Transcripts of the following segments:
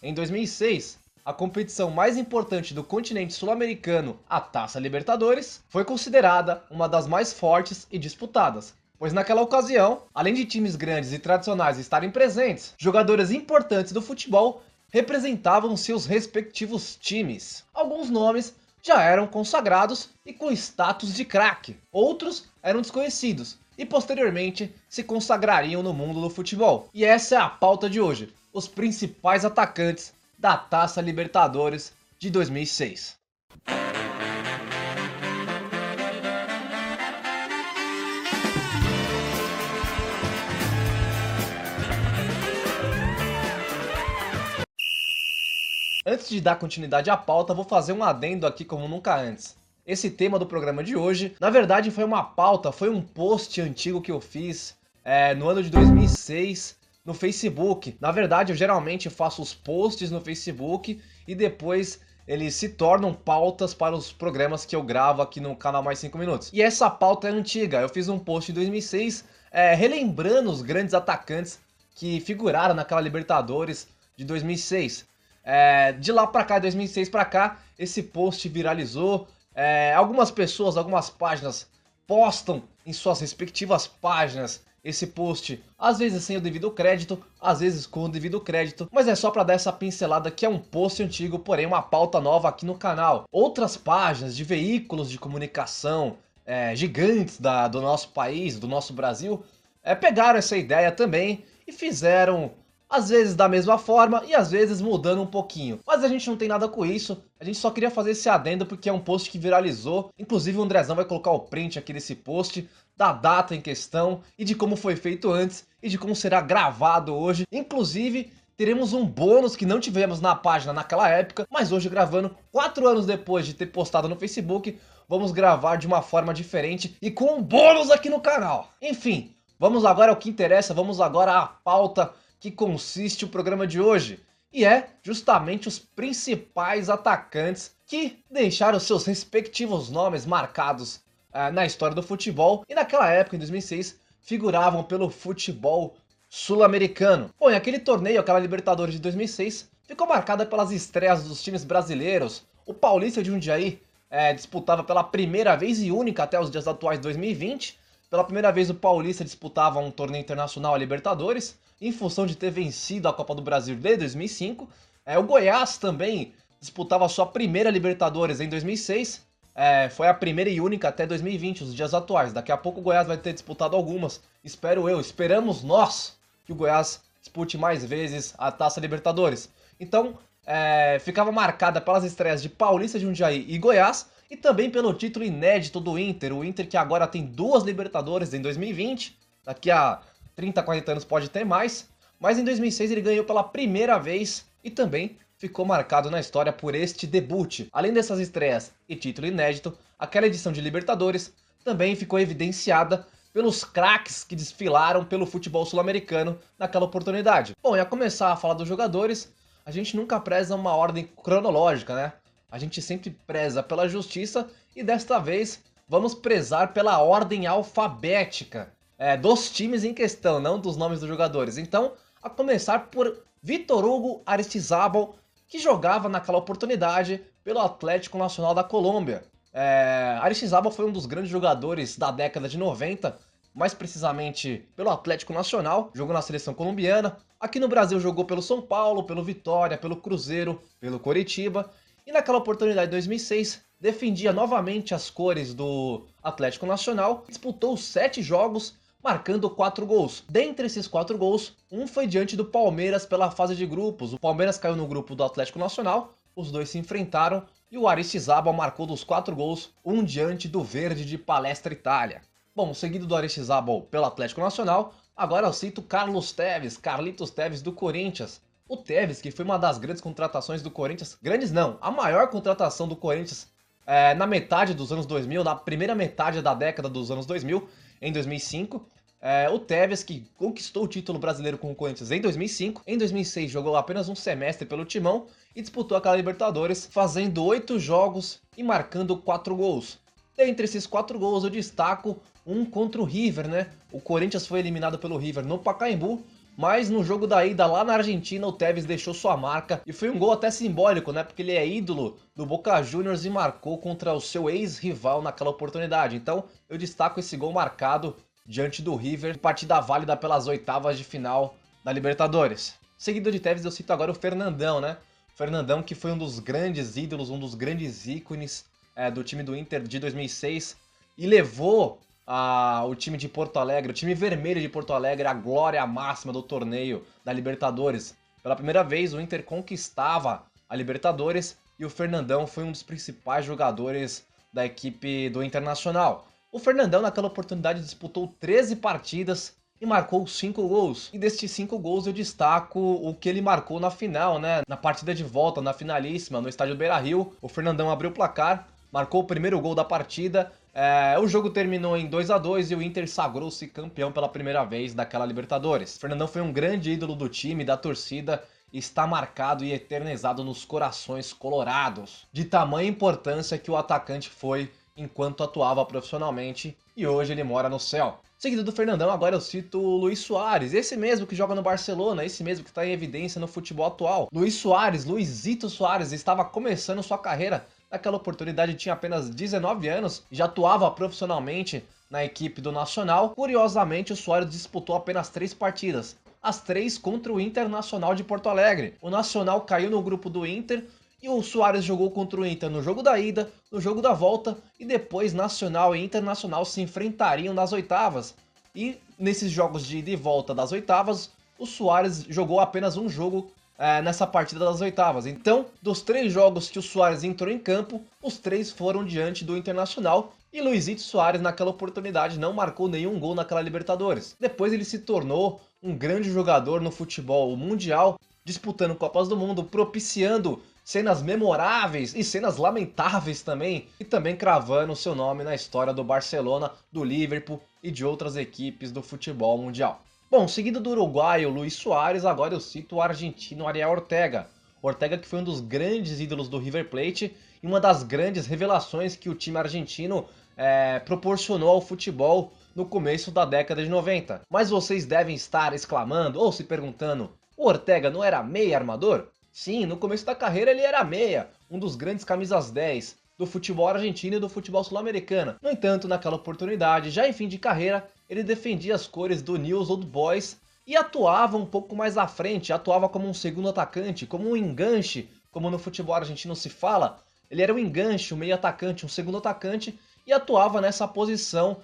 Em 2006, a competição mais importante do continente sul-americano, a Taça Libertadores, foi considerada uma das mais fortes e disputadas, pois naquela ocasião, além de times grandes e tradicionais estarem presentes, jogadores importantes do futebol representavam seus respectivos times. Alguns nomes já eram consagrados e com status de craque, outros eram desconhecidos e posteriormente se consagrariam no mundo do futebol. E essa é a pauta de hoje, os principais atacantes da Taça Libertadores de 2006. Antes de dar continuidade à pauta, vou fazer um adendo aqui como nunca antes. Esse tema do programa de hoje, na verdade foi uma pauta, foi um post antigo que eu fiz no ano de 2006 no Facebook. Na verdade, eu geralmente faço os posts no Facebook e depois eles se tornam pautas para os programas que eu gravo aqui no canal Mais 5 Minutos. E essa pauta é antiga, eu fiz um post em 2006 relembrando os grandes atacantes que figuraram naquela Libertadores de 2006. De lá pra cá, 2006 pra cá, esse post viralizou. Algumas pessoas, algumas páginas postam em suas respectivas páginas esse post, às vezes sem o devido crédito, às vezes com o devido crédito, mas é só pra dar essa pincelada que é um post antigo, porém uma pauta nova aqui no canal. Outras páginas de veículos de comunicação gigantes do nosso país, do nosso Brasil, pegaram essa ideia também e fizeram às vezes da mesma forma e às vezes mudando um pouquinho. Mas a gente não tem nada com isso, a gente só queria fazer esse adendo porque é um post que viralizou. Inclusive o Andrezão vai colocar o print aqui desse post, da data em questão e de como foi feito antes e de como será gravado hoje. Inclusive teremos um bônus que não tivemos na página naquela época, mas hoje gravando 4 anos depois de ter postado no Facebook, vamos gravar de uma forma diferente e com um bônus aqui no canal. Enfim, vamos agora ao que interessa, vamos agora à pauta que consiste o programa de hoje, e é justamente os principais atacantes que deixaram seus respectivos nomes marcados na história do futebol e naquela época, em 2006, figuravam pelo futebol sul-americano. Bom, e aquele torneio, aquela Libertadores de 2006, ficou marcada pelas estreias dos times brasileiros. O Paulista de Jundiaí disputava pela primeira vez e única até os dias atuais de 2020. Pela primeira vez o Paulista disputava um torneio internacional, a Libertadores, em função de ter vencido a Copa do Brasil desde 2005. O Goiás também disputava a sua primeira Libertadores em 2006. Foi a primeira e única até 2020, os dias atuais. Daqui a pouco o Goiás vai ter disputado algumas. Esperamos nós que o Goiás dispute mais vezes a Taça Libertadores. Então, ficava marcada pelas estreias de Paulista de Jundiaí e Goiás, e também pelo título inédito do Inter. O Inter que agora tem 2 Libertadores em 2020, daqui a 30, 40 anos pode ter mais, mas em 2006 ele ganhou pela primeira vez e também ficou marcado na história por este debut. Além dessas estreias e título inédito, aquela edição de Libertadores também ficou evidenciada pelos craques que desfilaram pelo futebol sul-americano naquela oportunidade. Bom, e a começar a falar dos jogadores, a gente nunca preza uma ordem cronológica, né? A gente sempre preza pela justiça e desta vez vamos prezar pela ordem alfabética dos times em questão, não dos nomes dos jogadores. Então, a começar por Vítor Hugo Aristizábal, que jogava naquela oportunidade pelo Atlético Nacional da Colômbia. Aristizábal foi um dos grandes jogadores da década de 90, mais precisamente pelo Atlético Nacional, jogou na seleção colombiana. Aqui no Brasil jogou pelo São Paulo, pelo Vitória, pelo Cruzeiro, pelo Coritiba. E naquela oportunidade de 2006, defendia novamente as cores do Atlético Nacional, disputou 7 jogos, marcando 4 gols. Dentre esses 4 gols, um foi diante do Palmeiras pela fase de grupos. O Palmeiras caiu no grupo do Atlético Nacional, os dois se enfrentaram e o Aristizábal marcou dos 4 gols, um diante do Verde de Palestra Itália. Bom, seguido do Aristizábal pelo Atlético Nacional, agora eu cito Carlos Tevez, Carlitos Tevez do Corinthians. O Tevez, que foi uma das grandes contratações do Corinthians, grandes não, a maior contratação do Corinthians na metade dos anos 2000, na primeira metade da década dos anos 2000, em 2005. O Tevez, que conquistou o título brasileiro com o Corinthians em 2005. Em 2006 jogou apenas um semestre pelo Timão e disputou aquela Libertadores, fazendo 8 jogos e marcando 4 gols. Dentre esses 4 gols eu destaco um contra o River, né? O Corinthians foi eliminado pelo River no Pacaembu mas no jogo da ida lá na Argentina o Tevez deixou sua marca e foi um gol até simbólico, né? Porque ele é ídolo do Boca Juniors e marcou contra o seu ex-rival naquela oportunidade. Então eu destaco esse gol marcado diante do River, partida válida pelas oitavas de final da Libertadores. Seguido de Tevez eu cito agora o Fernandão, né? Fernandão que foi um dos grandes ídolos, um dos grandes ícones do time do Inter de 2006 e levou o time de Porto Alegre, o time vermelho de Porto Alegre, a glória máxima do torneio da Libertadores. Pela primeira vez o Inter conquistava a Libertadores e o Fernandão foi um dos principais jogadores da equipe do Internacional. O Fernandão naquela oportunidade disputou 13 partidas e marcou 5 gols. E destes 5 gols eu destaco o que ele marcou na final, né? Na partida de volta, na finalíssima, no estádio Beira-Rio, o Fernandão abriu o placar, marcou o primeiro gol da partida. O jogo terminou em 2-2 e o Inter sagrou-se campeão pela primeira vez daquela Libertadores. O Fernandão foi um grande ídolo do time, da torcida, e está marcado e eternizado nos corações colorados. De tamanha importância que o atacante foi enquanto atuava profissionalmente e hoje ele mora no céu. Seguido do Fernandão, agora eu cito o Luis Soares, esse mesmo que joga no Barcelona, esse mesmo que está em evidência no futebol atual. Luis Soares, Luizito Soares, estava começando sua carreira. Naquela oportunidade tinha apenas 19 anos e já atuava profissionalmente na equipe do Nacional. Curiosamente, o Soares disputou apenas 3 partidas, as 3 contra o Internacional de Porto Alegre. O Nacional caiu no grupo do Inter e o Soares jogou contra o Inter no jogo da ida, no jogo da volta e depois Nacional e Internacional se enfrentariam nas oitavas. E nesses jogos de ida e volta das oitavas, o Soares jogou apenas um jogo nessa partida das oitavas. Então, dos 3 jogos que o Soares entrou em campo, os 3 foram diante do Internacional e Luizito Soares naquela oportunidade não marcou nenhum gol naquela Libertadores. Depois ele se tornou um grande jogador no futebol mundial, disputando Copas do Mundo, propiciando cenas memoráveis e cenas lamentáveis também, e também cravando seu nome na história do Barcelona, do Liverpool e de outras equipes do futebol mundial. Bom, seguido do uruguaio Luis Soares, agora eu cito o argentino Ariel Ortega. Ortega que foi um dos grandes ídolos do River Plate e uma das grandes revelações que o time argentino proporcionou ao futebol no começo da década de 90. Mas vocês devem estar exclamando ou se perguntando, o Ortega não era meia armador? Sim, no começo da carreira ele era meia, um dos grandes camisas 10 do futebol argentino e do futebol sul-americano. No entanto, naquela oportunidade, já em fim de carreira, ele defendia as cores do Newell's Old Boys e atuava um pouco mais à frente, atuava como um segundo atacante, como um enganche, como no futebol argentino se fala. Ele era um enganche, um meio atacante, um segundo atacante e atuava nessa posição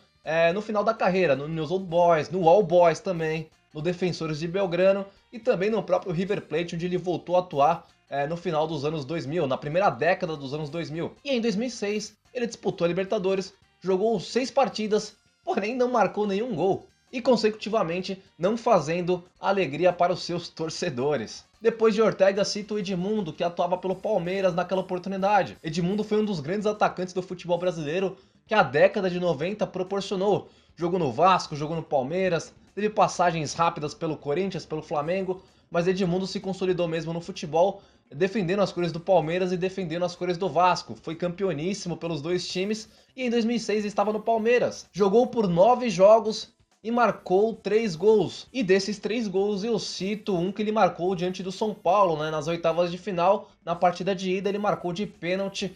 no final da carreira, no Newell's Old Boys, no All Boys também, no Defensores de Belgrano e também no próprio River Plate, onde ele voltou a atuar no final dos anos 2000, na primeira década dos anos 2000. E em 2006, ele disputou a Libertadores, jogou 6 partidas, porém não marcou nenhum gol. E consecutivamente não fazendo alegria para os seus torcedores. Depois de Ortega, cito o Edmundo, que atuava pelo Palmeiras naquela oportunidade. Edmundo foi um dos grandes atacantes do futebol brasileiro que a década de 90 proporcionou. Jogou no Vasco, jogou no Palmeiras, teve passagens rápidas pelo Corinthians, pelo Flamengo, mas Edmundo se consolidou mesmo no futebol, defendendo as cores do Palmeiras e defendendo as cores do Vasco. Foi campeoníssimo pelos 2 times e em 2006 estava no Palmeiras. Jogou por 9 jogos e marcou 3 gols. E desses 3 gols eu cito um que ele marcou diante do São Paulo, nas oitavas de final. Na partida de ida ele marcou de pênalti,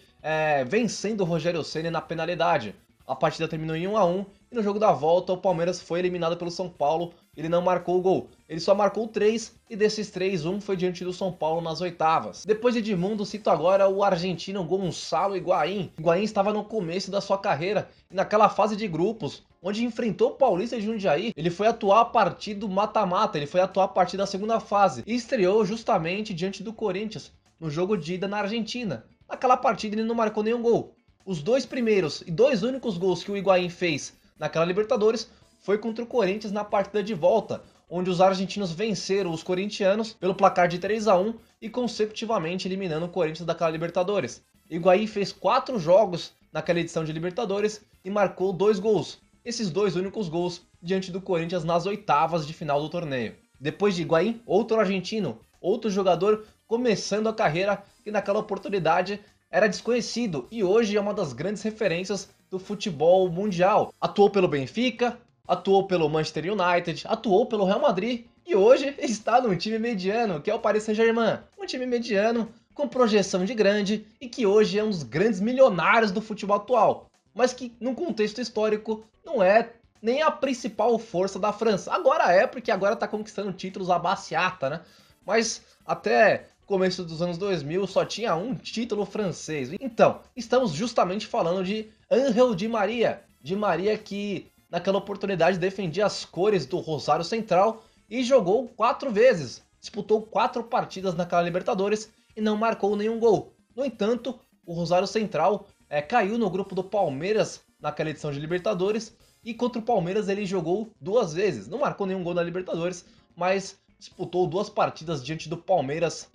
vencendo o Rogério Ceni na penalidade. A partida terminou em 1-1 e no jogo da volta o Palmeiras foi eliminado pelo São Paulo. Ele não marcou o gol, ele só marcou 3 e desses 3, 1 foi diante do São Paulo nas oitavas. Depois de Edmundo, cito agora o argentino Gonçalo Higuaín. Higuaín estava no começo da sua carreira e naquela fase de grupos, onde enfrentou o Paulista de Jundiaí, ele foi atuar a partir do mata-mata, ele foi atuar a partir da segunda fase e estreou justamente diante do Corinthians, no jogo de ida na Argentina. Naquela partida ele não marcou nenhum gol. Os 2 primeiros e 2 únicos gols que o Higuaín fez naquela Libertadores foi contra o Corinthians na partida de volta, onde os argentinos venceram os corintianos pelo placar de 3-1 e consecutivamente eliminando o Corinthians daquela Libertadores. Higuaín fez 4 jogos naquela edição de Libertadores e marcou 2 gols. Esses 2 únicos gols diante do Corinthians nas oitavas de final do torneio. Depois de Higuaín, outro argentino, outro jogador começando a carreira que naquela oportunidade era desconhecido e hoje é uma das grandes referências do futebol mundial. Atuou pelo Benfica, atuou pelo Manchester United, atuou pelo Real Madrid e hoje está num time mediano, que é o Paris Saint-Germain. Um time mediano, com projeção de grande e que hoje é um dos grandes milionários do futebol atual, mas que num contexto histórico não é nem a principal força da França. Agora é, porque agora está conquistando títulos abaciata, né? Mas até começo dos anos 2000 só tinha um título francês. Então, estamos justamente falando de Ángel Di Maria. Di Maria que naquela oportunidade defendia as cores do Rosário Central e jogou 4 vezes. Disputou 4 partidas naquela Libertadores e não marcou nenhum gol. No entanto, o Rosário Central caiu no grupo do Palmeiras naquela edição de Libertadores e contra o Palmeiras ele jogou 2 vezes. Não marcou nenhum gol na Libertadores, mas disputou 2 partidas diante do Palmeiras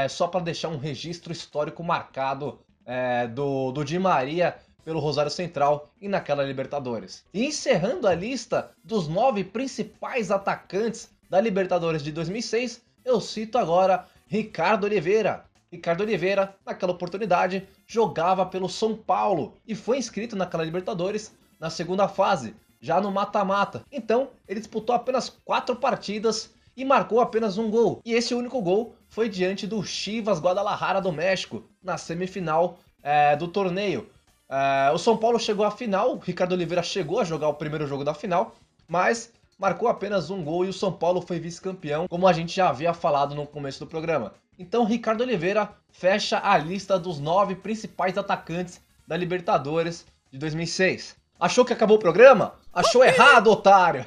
só para deixar um registro histórico marcado do Di Maria pelo Rosário Central e naquela Libertadores. E encerrando a lista dos 9 principais atacantes da Libertadores de 2006, eu cito agora Ricardo Oliveira. Ricardo Oliveira, naquela oportunidade, jogava pelo São Paulo e foi inscrito naquela Libertadores na segunda fase, já no mata-mata. Então, ele disputou apenas 4 partidas e marcou apenas um gol. E esse único gol foi diante do Chivas Guadalajara do México, na semifinal do torneio. O São Paulo chegou à final, o Ricardo Oliveira chegou a jogar o primeiro jogo da final, mas marcou apenas um gol e o São Paulo foi vice-campeão, como a gente já havia falado no começo do programa. Então, Ricardo Oliveira fecha a lista dos 9 principais atacantes da Libertadores de 2006. Achou que acabou o programa? Achou errado, otário!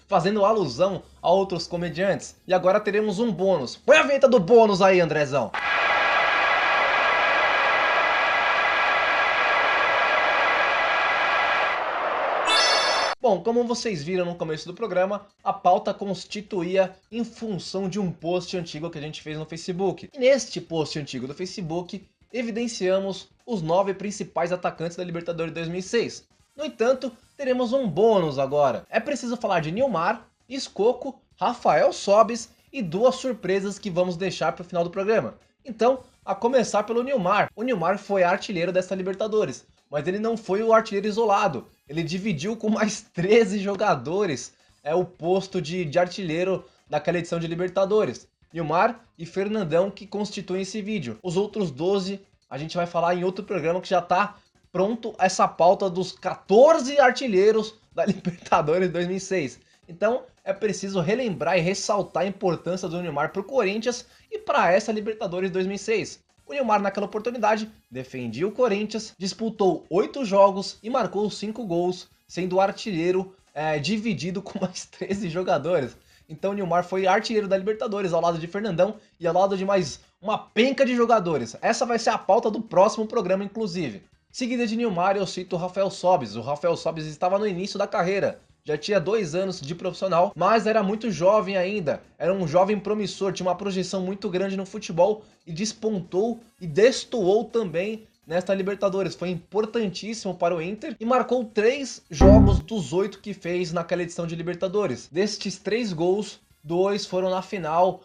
Fazendo alusão a outros comediantes. E agora teremos um bônus. Põe a vinheta do bônus aí, Andrezão! Bom, como vocês viram no começo do programa, a pauta constituía em função de um post antigo que a gente fez no Facebook. E neste post antigo do Facebook, evidenciamos os 9 principais atacantes da Libertadores de 2006. No entanto, teremos um bônus agora. É preciso falar de Nilmar, Escoco, Rafael Sobis e 2 surpresas que vamos deixar para o final do programa. Então, a começar pelo Nilmar. O Nilmar foi artilheiro dessa Libertadores, mas ele não foi o artilheiro isolado. Ele dividiu com mais 13 jogadores o posto de artilheiro daquela edição de Libertadores. Nilmar e Fernandão que constituem esse vídeo. Os outros 12 a gente vai falar em outro programa que já está pronto essa pauta dos 14 artilheiros da Libertadores 2006. Então é preciso relembrar e ressaltar a importância do Nilmar para o Corinthians e para essa Libertadores 2006. O Nilmar naquela oportunidade defendia o Corinthians, disputou 8 jogos e marcou 5 gols, sendo o artilheiro dividido com mais 13 jogadores. Então o Nilmar foi artilheiro da Libertadores ao lado de Fernandão e ao lado de mais uma penca de jogadores. Essa vai ser a pauta do próximo programa, inclusive. Seguida de Nilmar, eu cito o Rafael Sobis. O Rafael Sobis estava no início da carreira. Já tinha 2 anos de profissional, mas era muito jovem ainda. Era um jovem promissor, tinha uma projeção muito grande no futebol e despontou e destoou também nesta Libertadores. Foi importantíssimo para o Inter e marcou 3 jogos dos 8 que fez naquela edição de Libertadores. Destes 3 gols, 2 foram na final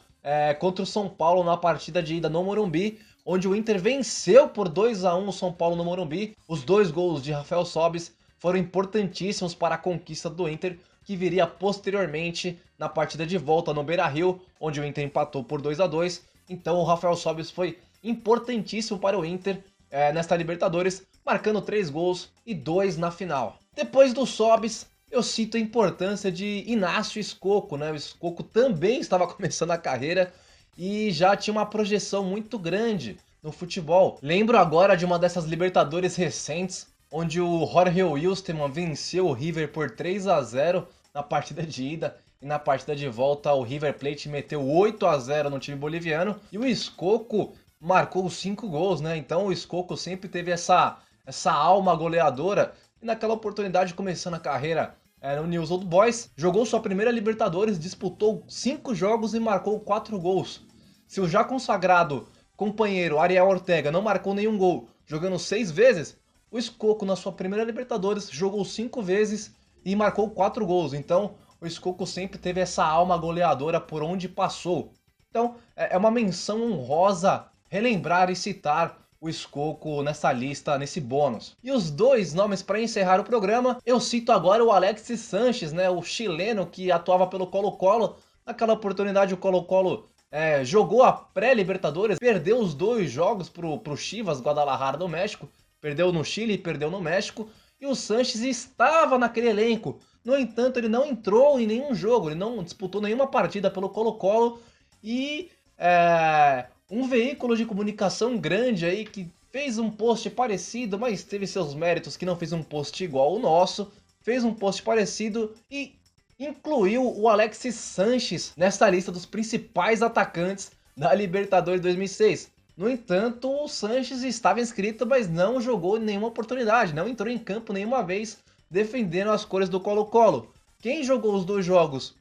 contra o São Paulo na partida de ida no Morumbi, onde o Inter venceu por 2-1 o São Paulo no Morumbi. Os 2 gols de Rafael Sobis foram importantíssimos para a conquista do Inter, que viria posteriormente na partida de volta no Beira-Rio, onde o Inter empatou por 2-2. Então o Rafael Sobis foi importantíssimo para o Inter nesta Libertadores, marcando 3 gols e 2 na final. Depois do Sobis, eu cito a importância de Inácio Escoco, né? O Escoco também estava começando a carreira e já tinha uma projeção muito grande no futebol. Lembro agora de uma dessas Libertadores recentes, onde o Jorge Wilstermann venceu o River por 3-0 na partida de ida. E na partida de volta o River Plate meteu 8-0 no time boliviano. E o Escoco marcou 5 gols, né? Então o Escoco sempre teve essa alma goleadora. E naquela oportunidade, começando a carreira no Newell's Old Boys, jogou sua primeira Libertadores, disputou 5 jogos e marcou 4 gols. Se o já consagrado companheiro Ariel Ortega não marcou nenhum gol, jogando 6 vezes, o Escoco na sua primeira Libertadores jogou 5 vezes e marcou 4 gols. Então o Escoco sempre teve essa alma goleadora por onde passou. Então é uma menção honrosa relembrar e citar o Schalke nessa lista, nesse bônus. E os dois nomes para encerrar o programa, eu cito agora o Alexis Sánchez, né, o chileno que atuava pelo Colo-Colo. Naquela oportunidade o Colo-Colo jogou a pré-Libertadores, perdeu os 2 jogos pro Chivas Guadalajara do México, perdeu no Chile e perdeu no México, e o Sánchez estava naquele elenco. No entanto, ele não entrou em nenhum jogo, ele não disputou nenhuma partida pelo Colo-Colo, e um veículo de comunicação grande aí que fez um post parecido, mas teve seus méritos, que não fez um post igual o nosso, fez um post parecido e incluiu o Alexis Sánchez nessa lista dos principais atacantes da Libertadores 2006. No entanto, o Sánchez estava inscrito, mas não jogou em nenhuma oportunidade, não entrou em campo nenhuma vez defendendo as cores do Colo-Colo. Quem jogou os 2 jogos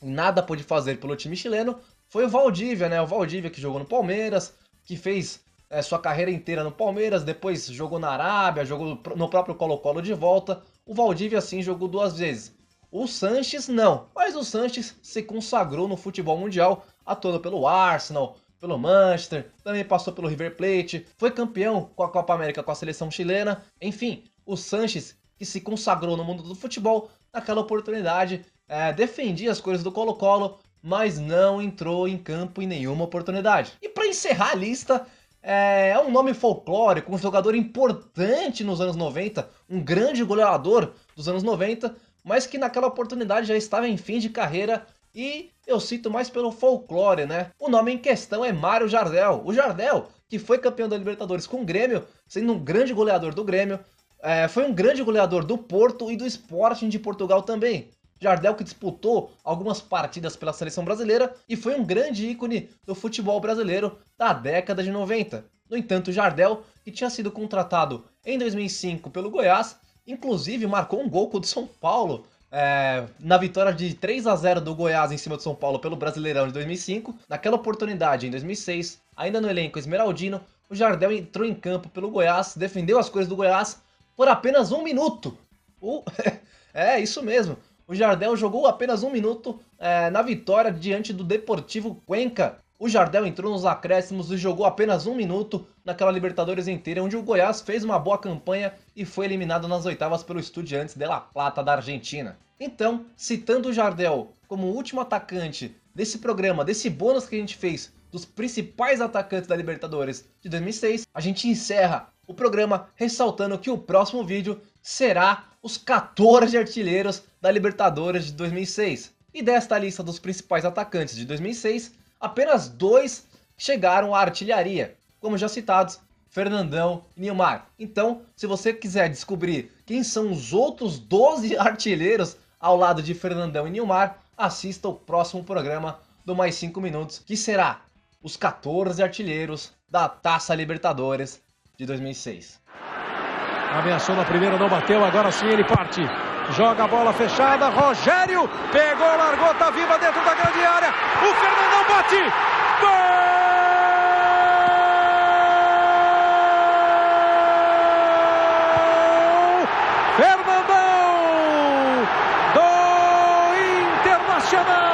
e nada pôde fazer pelo time chileno foi o Valdívia, né? O Valdívia que jogou no Palmeiras, que fez sua carreira inteira no Palmeiras, depois jogou na Arábia, jogou no próprio Colo-Colo de volta. O Valdívia sim jogou 2 vezes. O Sánchez não, mas o Sánchez se consagrou no futebol mundial, atuando pelo Arsenal, pelo Manchester, também passou pelo River Plate, foi campeão com a Copa América com a seleção chilena. Enfim, o Sánchez que se consagrou no mundo do futebol, naquela oportunidade defendia as cores do Colo-Colo, mas não entrou em campo em nenhuma oportunidade. E para encerrar a lista, é um nome folclórico, um jogador importante nos anos 90, um grande goleador dos anos 90, mas que naquela oportunidade já estava em fim de carreira, e eu cito mais pelo folclore, né? O nome em questão é Mário Jardel. O Jardel, que foi campeão da Libertadores com o Grêmio, sendo um grande goleador do Grêmio, foi um grande goleador do Porto e do Sporting de Portugal também. Jardel que disputou algumas partidas pela seleção brasileira e foi um grande ícone do futebol brasileiro da década de 90. No entanto, Jardel, que tinha sido contratado em 2005 pelo Goiás, inclusive marcou um gol contra o São Paulo na vitória de 3-0 do Goiás em cima do São Paulo pelo Brasileirão de 2005. Naquela oportunidade, em 2006, ainda no elenco esmeraldino, o Jardel entrou em campo pelo Goiás, defendeu as cores do Goiás por apenas 1 minuto. Isso mesmo. O Jardel jogou apenas 1 minuto na vitória diante do Deportivo Cuenca. O Jardel entrou nos acréscimos e jogou apenas 1 minuto naquela Libertadores inteira, onde o Goiás fez uma boa campanha e foi eliminado nas oitavas pelo Estudiantes de La Plata da Argentina. Então, citando o Jardel como o último atacante desse programa, desse bônus que a gente fez dos principais atacantes da Libertadores de 2006, a gente encerra o programa ressaltando que o próximo vídeo será os 14 artilheiros da Libertadores de 2006. E desta lista dos principais atacantes de 2006, apenas 2 chegaram à artilharia, como já citados, Fernandão e Nilmar. Então, se você quiser descobrir quem são os outros 12 artilheiros ao lado de Fernandão e Nilmar, assista o próximo programa do Mais 5 Minutos, que será os 14 artilheiros da Taça Libertadores de 2006. Ameaçou na primeira, não bateu, agora sim ele parte. Joga a bola fechada, Rogério pegou, largou, tá viva dentro da grande área. O Fernandão bate! Gol! Fernandão do Internacional!